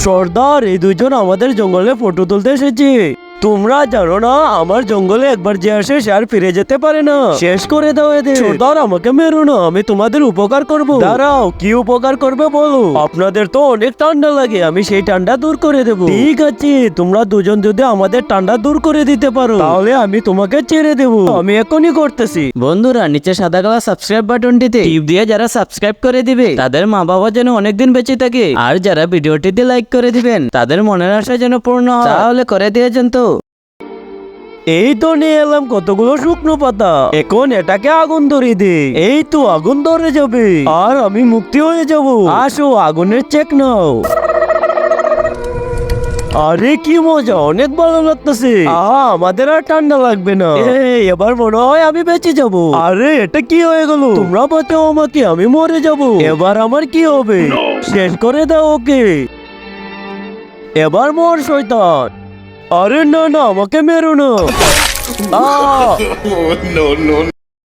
সর্দার, এই দুইজন আমাদের জঙ্গলে ফটো তুলতে এসেছে। তোমরা জানো না, আমার জঙ্গলে একবার যে আসে সে আর ফিরে যেতে পারে না। শেষ করে দাও এদের। সর্দার, আমাকে মেরো না, আমি তোমাদের উপকার করব। দাঁড়াও, কি উপকার করবে বলো? আপনাদের তো অনেক ঠান্ডা লাগে, আমি সেই ঠান্ডা দূর করে দেব। ঠিক আছে, তোমরা দুজন যদি আমাদের ঠান্ডা দূর করে দিতে পারো তাহলে আমি তোমাকে ছেড়ে দেব। আমি এখনই করতেছি। বন্ধুরা, নিচে সাদা কালার সাবস্ক্রাইব বাটনটিতে টিপ দিয়ে যারা সাবস্ক্রাইব করে দিবে তাদের মা বাবা যেন অনেকদিন বেঁচে থাকে, আর যারা ভিডিওটিতে লাইক করে দিবেন তাদের মনের আশা যেন পূর্ণ হয়, তাহলে করে দিয়েছেন তো। এই তো নিয়ে এলাম কতগুলো শুকনো পাতা, এখন এটাকে আগুন ধরিয়ে দে। এই তো আগুন ধরে যাবে আর আমি মুক্তি হয়ে যাব। আসো, আগুনের চেক নাও। আরে কি মজা, অনেক ভালো লাগতেছে। আমাদের আর ঠান্ডা লাগবে না। এবার মনে হয় আমি বেঁচে যাব। আরে এটা কি হয়ে গেল? তোমরা বাঁচাও আমাকে, আমি মরে যাব। এবার আমার কি হবে? শেষ করে দাও ওকে। এবার মর শয়তান। আরে না না, আমাকে মেরো না। Oh, no, no.